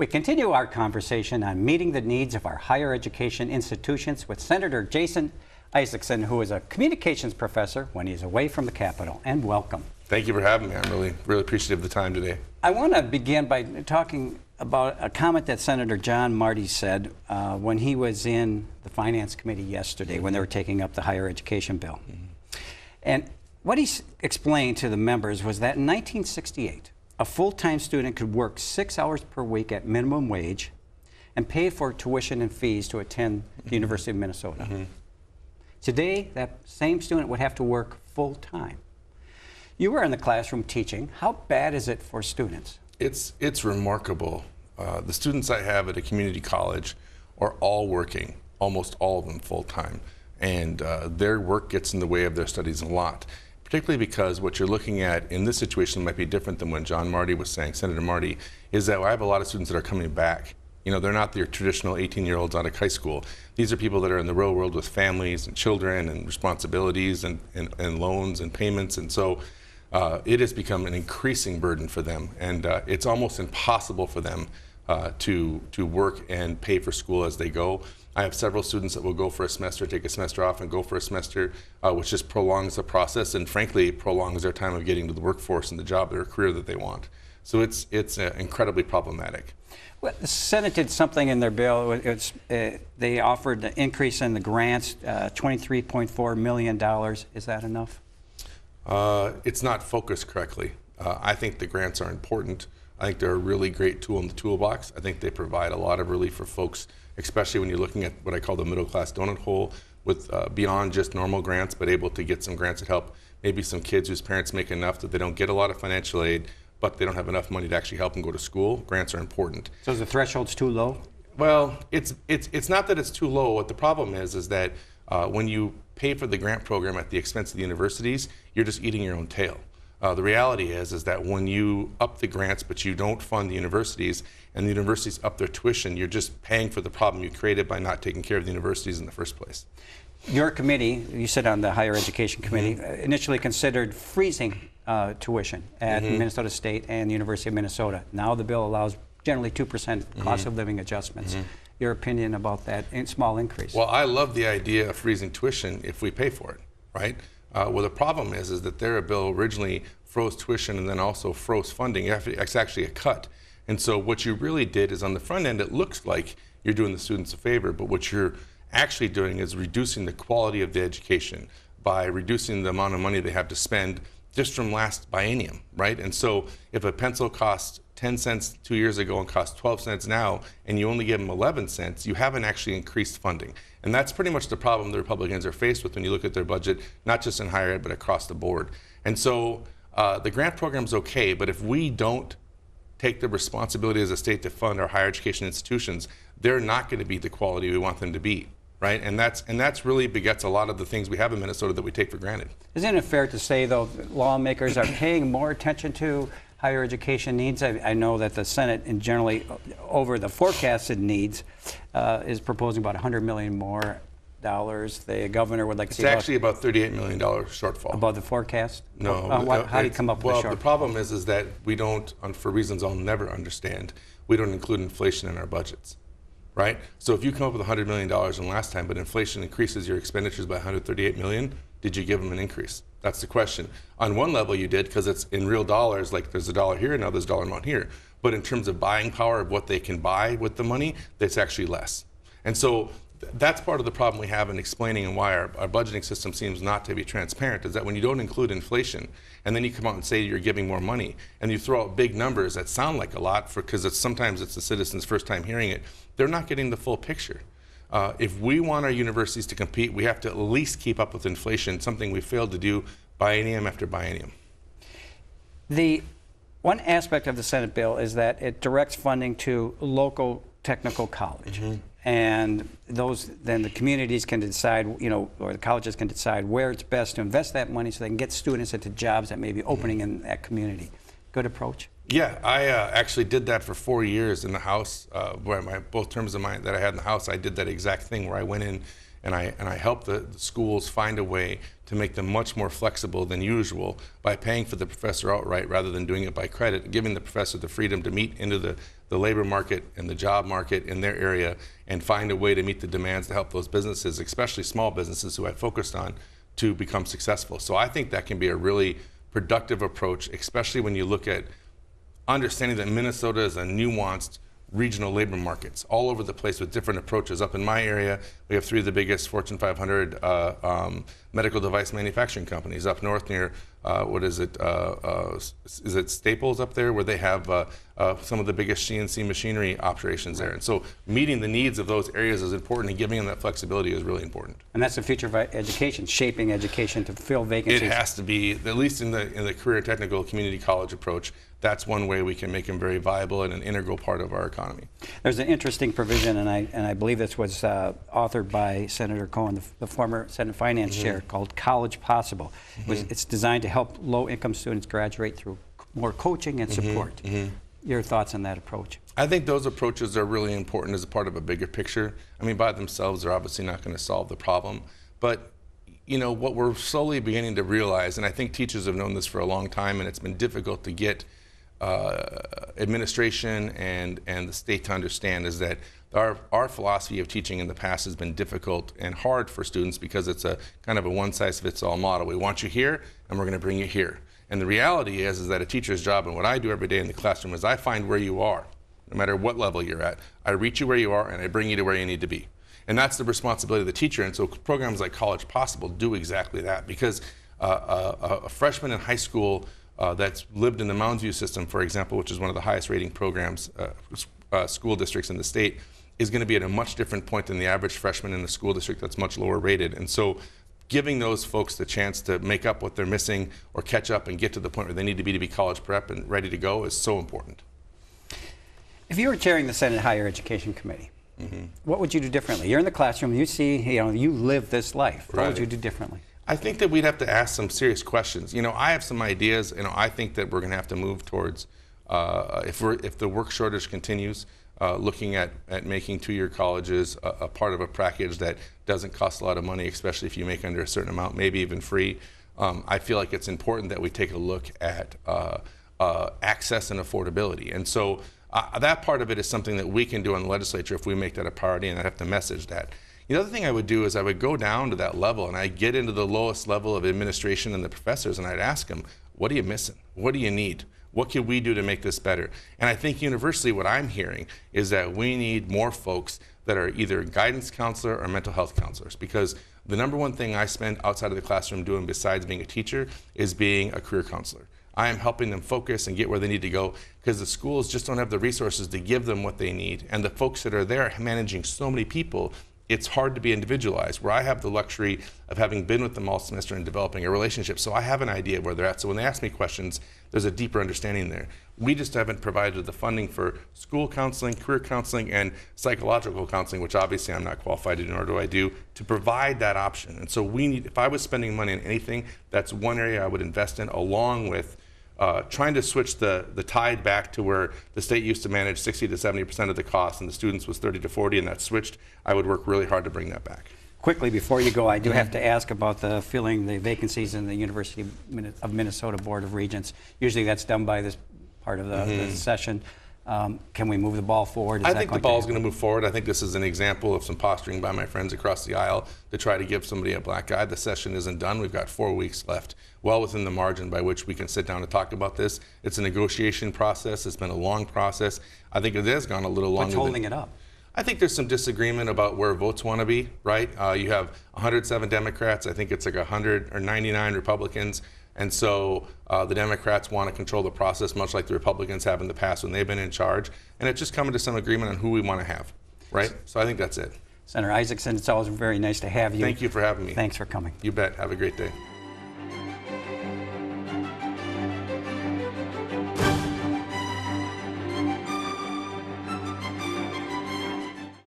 We continue our conversation on meeting the needs of our higher education institutions with Senator Jason Isaacson, who is a communications professor when he's away from the Capitol. And welcome. Thank you for having me. I'm really appreciative of the time today. I want to begin by talking about a comment that Senator John Marty said when he was in the Finance Committee yesterday when they were taking up the higher education bill. And what he explained to the members was that in 1968, a full-time student could work 6 hours per week at minimum wage and pay for tuition and fees to attend the University of Minnesota. Today, that same student would have to work full-time. You were in the classroom teaching. How bad is it for students? It's remarkable. The students I have at a community college are all working, almost all of them full-time, and their work gets in the way of their studies a lot. Particularly because what you're looking at in this situation might be different than when John Marty was saying, Senator Marty, is that I have a lot of students that are coming back. You know, they're not your traditional 18-year-olds out of high school. These are people that are in the real world with families and children and responsibilities and loans and payments. And so it has become an increasing burden for them. And it's almost impossible for them to work and pay for school as they go. I have several students that will go for a semester, take a semester off, and go for a semester, which just prolongs the process and, frankly, prolongs their time of getting to the workforce and the job or career that they want. So it's incredibly problematic. Well, the Senate did something in their bill. They offered an increase in the grants, $23.4 million. Is that enough? It's not focused correctly. I think the grants are important. I think they're a really great tool in the toolbox. I think they provide a lot of relief for folks, especially when you're looking at what I call the middle class donut hole, with beyond just normal grants, but able to get some grants that help maybe some kids whose parents make enough that they don't get a lot of financial aid, but they don't have enough money to actually help them go to school. Grants are important. So the threshold's too low? Well, it's not that it's too low. What the problem is that when you pay for the grant program at the expense of the universities, you're just eating your own tail. The reality is that when you up the grants but you don't fund the universities and the universities up their tuition, you're just paying for the problem you created by not taking care of the universities in the first place. Your committee, you sit on the Higher Education Committee, initially considered freezing tuition at Minnesota State and the University of Minnesota. Now the bill allows generally 2% cost of living adjustments. Your opinion about that small increase? Well, I love the idea of freezing tuition if we pay for it, right? Well, the problem is that their bill originally froze tuition and then also froze funding. It's actually a cut. And so what you really did is on the front end, it looks like you're doing the students a favor, but what you're actually doing is reducing the quality of the education by reducing the amount of money they have to spend just from last biennium, right? And so if a pencil cost 10 cents 2 years ago and costs 12 cents now, and you only give them 11 cents, you haven't actually increased funding. And that's pretty much the problem the Republicans are faced with when you look at their budget, not just in higher ed, but across the board. And so the grant program's okay, but if we don't take the responsibility as a state to fund our higher education institutions, they're not going to be the quality we want them to be. Right, and that's really begets a lot of the things we have in Minnesota that we take for granted. Isn't it fair to say, though, lawmakers are paying more attention to higher education needs? I know that the Senate, and generally over the forecasted needs, is proposing about $100 million more. The governor would like to see. It's actually about $38 million shortfall. Above the forecast? No. How do you come up with the shortfall? Well, the problem is that we don't, for reasons I'll never understand, we don't include inflation in our budgets. Right? So if you come up with $100 million in last time, but inflation increases your expenditures by $138 million, did you give them an increase? That's the question. On one level you did, because it's in real dollars, like there's a dollar here, now there's a dollar amount here. But in terms of buying power of what they can buy with the money, that's actually less. And so that's part of the problem we have in explaining and why our budgeting system seems not to be transparent, is that when you don't include inflation, and then you come out and say you're giving more money, and you throw out big numbers that sound like a lot, because sometimes it's the citizens' first time hearing it, they're not getting the full picture. If we want our universities to compete, we have to at least keep up with inflation, something we failed to do biennium after biennium. The one aspect of the Senate bill is that it directs funding to local technical college. And then the communities can decide, or the colleges can decide where it's best to invest that money so they can get students into jobs that may be opening in that community. Good approach? Yeah, I actually did that for 4 years in the House. Both terms of mine that I had in the House, I did that exact thing where I went in and I help the schools find a way to make them much more flexible than usual by paying for the professor outright rather than doing it by credit, giving the professor the freedom to meet into the labor market and the job market in their area and find a way to meet the demands to help those businesses, especially small businesses who I focused on, to become successful. So I think that can be a really productive approach, especially when you look at understanding that Minnesota is a nuanced regional labor markets all over the place with different approaches. Up in my area, we have 3 of the biggest Fortune 500 medical device manufacturing companies. Up north near, is it Staples up there, where they have some of the biggest CNC machinery operations there. And so meeting the needs of those areas is important, and giving them that flexibility is really important. And that's the future of education, shaping education to fill vacancies. It has to be, at least in the career technical community college approach. That's one way we can make them very viable and an integral part of our economy. There's an interesting provision, and I believe this was authored by Senator Cohen, the former Senate Finance Chair, called College Possible. It's designed to help low-income students graduate through more coaching and support. Your thoughts on that approach? I think those approaches are really important as a part of a bigger picture. I mean, by themselves, they're obviously not going to solve the problem, but you know, what we're slowly beginning to realize, and I think teachers have known this for a long time, and it's been difficult to get administration and the state to understand, is that our philosophy of teaching in the past has been difficult and hard for students because it's a kind of a one-size-fits-all model. We want you here, and we're going to bring you here. And the reality is that a teacher's job, and what I do every day in the classroom, is I find where you are, no matter what level you're at. I reach you where you are, and I bring you to where you need to be. And that's the responsibility of the teacher. And so programs like College Possible do exactly that, because a freshman in high school that's lived in the Mounds View system, for example, which is one of the highest rating programs, school districts in the state, is going to be at a much different point than the average freshman in the school district that's much lower rated. And so giving those folks the chance to make up what they're missing or catch up and get to the point where they need to be college prep and ready to go is so important. If you were chairing the Senate Higher Education Committee, what would you do differently? You're in the classroom, you see, you live this life. What would you do differently? I think that we'd have to ask some serious questions. I have some ideas. I think that we're going to have to move towards, if the work shortage continues, looking at making two-year colleges a part of a package that doesn't cost a lot of money, especially if you make under a certain amount, maybe even free. I feel like it's important that we take a look at access and affordability. And so that part of it is something that we can do in the legislature if we make that a priority, and I have to message that. The other thing I would do is I would go down to that level, and I'd get into the lowest level of administration and the professors, and I'd ask them, what are you missing? What do you need? What can we do to make this better? And I think universally what I'm hearing is that we need more folks that are either guidance counselor or mental health counselors, because the number one thing I spend outside of the classroom doing besides being a teacher is being a career counselor. I am helping them focus and get where they need to go, because the schools just don't have the resources to give them what they need. And the folks that are there managing so many people, it's hard to be individualized, where I have the luxury of having been with them all semester and developing a relationship. So I have an idea of where they're at. So when they ask me questions, there's a deeper understanding there. We just haven't provided the funding for school counseling, career counseling, and psychological counseling, which obviously I'm not qualified to do, nor do I do, to provide that option. And so we need, if I was spending money on anything, that's one area I would invest in, along with trying to switch the tide back to where the state used to manage 60 to 70% of the cost and the students was 30 to 40, and that switched. I would work really hard to bring that back. Quickly, before you go, I do have to ask about filling the vacancies in the University of Minnesota Board of Regents. Usually that's done by this part of the session. Can we move the ball forward? I think the ball is going to move forward. I think this is an example of some posturing by my friends across the aisle to try to give somebody a black eye. The session isn't done. We've got 4 weeks left, well within the margin by which we can sit down and talk about this. It's a negotiation process. It's been a long process. I think it has gone a little longer. What's holding it up? I think there's some disagreement about where votes want to be, right? You have 107 Democrats. I think it's like 100 or 99 Republicans. And so the Democrats want to control the process, much like the Republicans have in the past when they've been in charge. And it's just coming to some agreement on who we want to have, right? So I think that's it. Senator Isaacson, it's always very nice to have you. Thank you for having me. Thanks for coming. You bet. Have a great day.